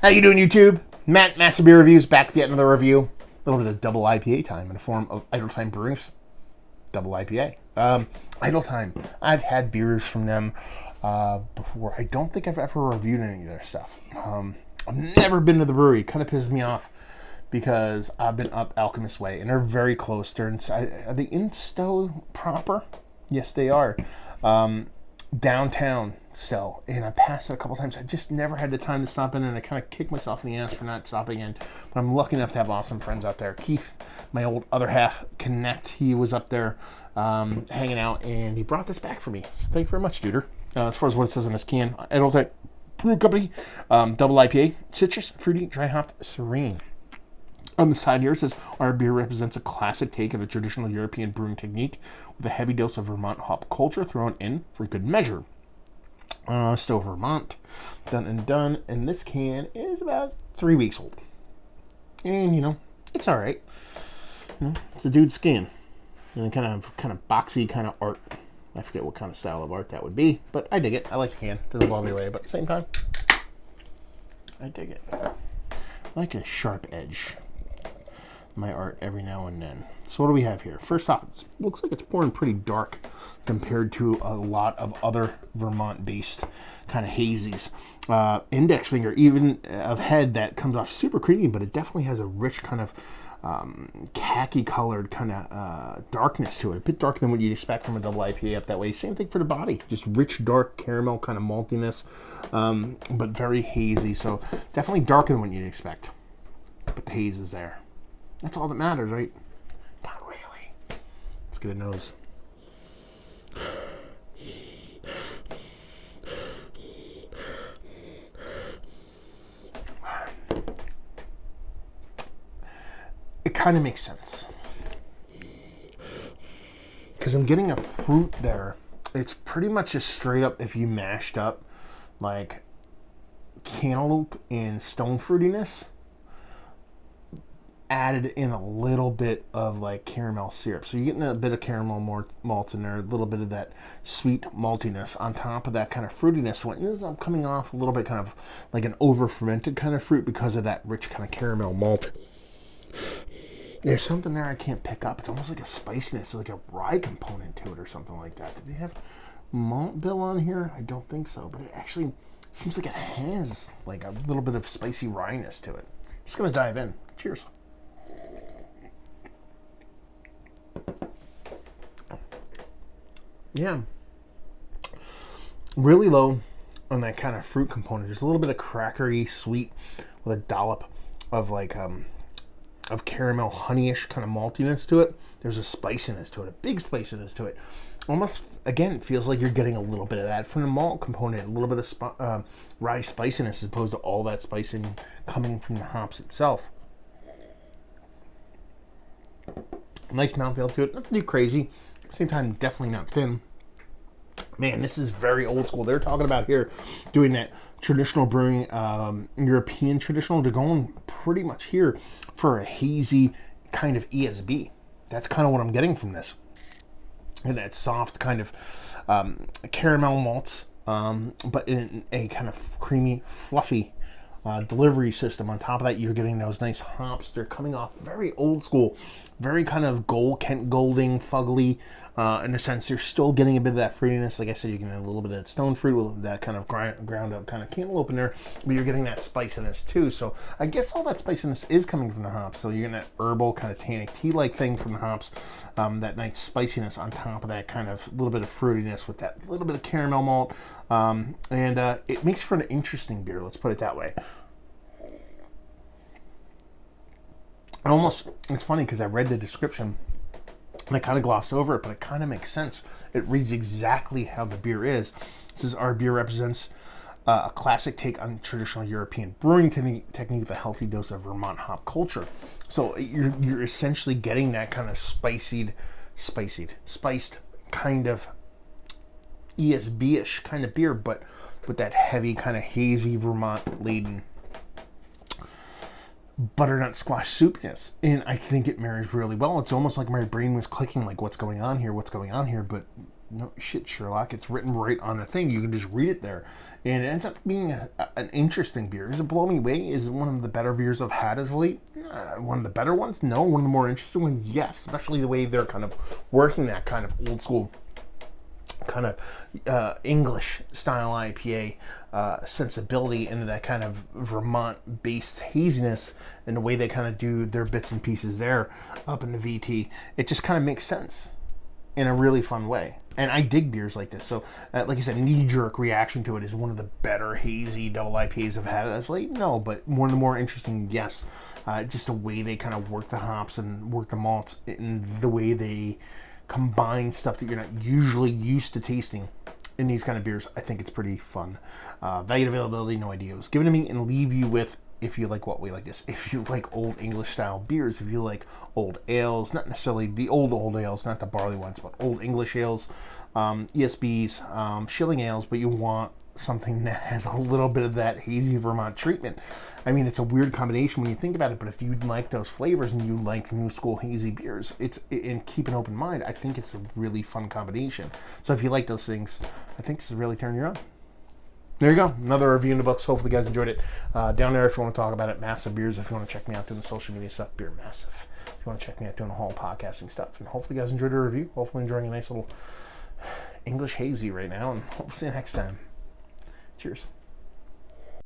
How you doing, YouTube? Matt, Massive Beer Reviews, back to yet another review. A little bit of double IPA time in the form of Idletyme Brewing's double IPA. Idletyme, I've had beers from them before. I don't think I've ever reviewed any of their stuff. I've never been to the brewery. It kind of pisses me off because I've been up Alchemist Way, and they're very close. Are they in Stowe proper? Yes, they are. Downtown Stowe, and I passed it a couple times. I just never had the time to stop in, and I kind of kicked myself in the ass for not stopping in. But I'm lucky enough to have awesome friends out there. Keith, my old other half, Connect, he was up there hanging out, and he brought this back for me. So thank you very much, Duder. As far as what it says on this can, Idletyme Brew Company, double IPA, citrus, fruity, dry hopped, serene. On the side here, it says, our beer represents a classic take on a traditional European brewing technique with a heavy dose of Vermont hop culture thrown in for good measure. Stowe, Vermont. Done and done. And this can is about 3 weeks old. And, it's all right. It's a dude's skin. And kind of boxy kind of art. I forget what kind of style of art that would be, but I dig it. I like the can. Doesn't blow me away, but at the same time, I dig it. I like a sharp edge. My art every now and then. So what do we have here? First off, it looks like it's pouring pretty dark compared to a lot of other Vermont-based kind of hazies. Index finger, even of head, that comes off super creamy, but it definitely has a rich kind of khaki-colored kind of darkness to it. A bit darker than what you'd expect from a double IPA up that way. Same thing for the body. Just rich, dark caramel kind of maltiness, but very hazy. So definitely darker than what you'd expect. But the haze is there. That's all that matters, right? Not really. Let's get a nose. It kind of makes sense. Because I'm getting a fruit there. It's pretty much just straight up, if you mashed up like cantaloupe and stone fruitiness, added in a little bit of like caramel syrup. So you're getting a bit of caramel malts in there, a little bit of that sweet maltiness on top of that kind of fruitiness. So it ends up coming off a little bit kind of like an over fermented kind of fruit because of that rich kind of caramel malt. There's something there I can't pick up. It's almost like a spiciness, like a rye component to it or something like that. Did they have malt bill on here? I don't think so, but it actually seems like it has like a little bit of spicy ryeness to it. Just gonna dive in. Cheers. Yeah, really low on that kind of fruit component. There's a little bit of crackery sweet with a dollop of like of caramel honeyish kind of maltiness to it. There's a spiciness to it, a big spiciness to it. Almost, again, it feels like you're getting a little bit of that from the malt component, a little bit of rye spiciness as opposed to all that spicing coming from the hops itself. Nice mouthfeel to it, not too crazy. At the same time, definitely not thin. Man, this is very old school. They're talking about here doing that traditional brewing, European traditional. They're going pretty much here for a hazy kind of ESB. That's kind of what I'm getting from this. And that soft kind of caramel malts, but in a kind of creamy, fluffy delivery system. On top of that, you're getting those nice hops. They're coming off very old school, very kind of Kent Golding, fugly, in a sense. You're still getting a bit of that fruitiness. Like I said, you're getting a little bit of that stone fruit, with that kind of ground up kind of cantaloupe in there, but you're getting that spiciness too. So I guess all that spiciness is coming from the hops. So you're getting that herbal kind of tannic tea-like thing from the hops, that nice spiciness on top of that kind of little bit of fruitiness with that little bit of caramel malt, and it makes for an interesting beer. Let's put it that way. It's funny because I read the description and I kind of glossed over it, but it kind of makes sense. It reads exactly how the beer is. It says, our beer represents a classic take on traditional European brewing technique with a healthy dose of Vermont hop culture. So you're essentially getting that kind of spiced kind of ESB-ish kind of beer, but with that heavy kind of hazy Vermont laden butternut squash soupiness, and I think it marries really well. It's almost like my brain was clicking, like what's going on here, but no shit, Sherlock. It's written right on the thing. You can just read it there. And it ends up being an interesting beer. Does it blow me away? Is it one of the better beers I've had as of late? One of the better ones? No. One of the more interesting ones? Yes. Especially the way they're kind of working that kind of old school, kind of English style IPA sensibility into that kind of Vermont based haziness, and the way they kind of do their bits and pieces there up in the VT. It just kind of makes sense in a really fun way. And I dig beers like this. So, like I said, knee-jerk reaction to it is one of the better hazy double IPAs I've had as late. No, but one of the more interesting, yes. Just the way they kind of work the hops and work the malts, and the way they combine stuff that you're not usually used to tasting in these kind of beers. I think it's pretty fun. Value availability, no idea. It was given to me, and leave you with, if you like what we like this, if you like old English style beers, if you like old ales, not necessarily the old ales, not the barley ones, but old English ales, ESBs, shilling ales, but you want something that has a little bit of that hazy Vermont treatment. I mean, it's a weird combination when you think about it, but if you like those flavors and you like new school hazy beers, and keep an open mind, I think it's a really fun combination. So if you like those things, I think this is really turning you on. There you go. Another review in the books. Hopefully you guys enjoyed it. Down there, if you want to talk about it, Massive Beers. If you want to check me out doing the social media stuff, Beer Massive. If you want to check me out doing the whole podcasting stuff. And hopefully you guys enjoyed the review. Hopefully enjoying a nice little English hazy right now. And hopefully see you next time. Cheers.